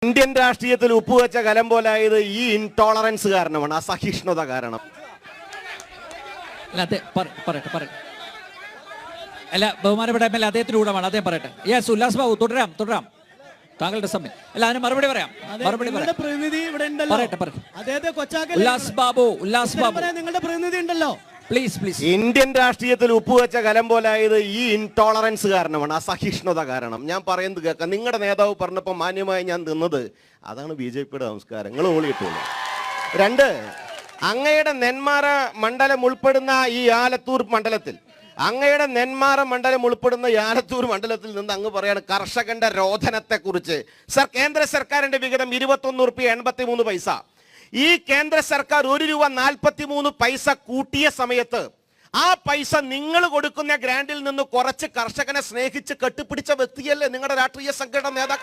Indian രാഷ്ട്രീയത്തിൽ ഉപ്പുവെച്ച കലം പോലായത് ഈ ഇൻടോളറൻസ് കാരണമാണ്, അസഹിഷ്ണുത കാരണം. അല്ല, ബഹുമാനപ്പെട്ട എം എൽ എ അദ്ദേഹത്തിന് കൂടമാണ്, അദ്ദേഹം പറയട്ടെ. യെസ്, ഉല്ലാസ് ബാബു, തുടരാം താങ്കളുടെ സമയം. അല്ല, അതിന് മറുപടി പറയാം. പ്രതിനിധി ഇവിടെ ഉണ്ടല്ലോ, ഉല്ലാസ് ബാബു നിങ്ങളുടെ പ്രതിനിധി ഉണ്ടല്ലോ, പ്ലീസ്. ഇന്ത്യൻ രാഷ്ട്രീയത്തിൽ ഉപ്പുവെച്ച കലം പോലായത് ഈ ഇൻടോളറൻസ് കാരണമാണ്, അസഹിഷ്ണുത കാരണം. ഞാൻ പറയുന്നത് കേൾക്കാം. നിങ്ങളുടെ നേതാവ് പറഞ്ഞപ്പോൾ മാന്യമായി ഞാൻ തിന്നത് അതാണ് BJPയുടെ സംസ്കാരം. നിങ്ങൾ ഓളിയിട്ടുള്ളൂ. 2, അങ്ങയുടെ നെന്മാറ മണ്ഡലം ഉൾപ്പെടുന്ന ഈ ആലത്തൂർ മണ്ഡലത്തിൽ, അങ്ങയുടെ നെന്മാറ മണ്ഡലം ഉൾപ്പെടുന്ന ആലത്തൂർ മണ്ഡലത്തിൽ നിന്ന് അങ്ങ് പറയാണ് കർഷകന്റെ രോധനത്തെ കുറിച്ച്. കേന്ദ്ര സർക്കാരിന്റെ വിഹിതം 21 രൂപ 83 പൈസ. ഈ കേന്ദ്ര സർക്കാർ 1 രൂപ 43 പൈസ കൂട്ടിയ സമയത്ത് ആ പൈസ നിങ്ങൾ കൊടുക്കുന്ന ഗ്രാൻഡിൽ നിന്ന് കുറച്ച് കർഷകനെ സ്നേഹിച്ച് കെട്ടിപ്പിടിച്ച വ്യക്തിയല്ലേ നിങ്ങളുടെ രാഷ്ട്രീയ സംഘടന നേതാക്കൾ?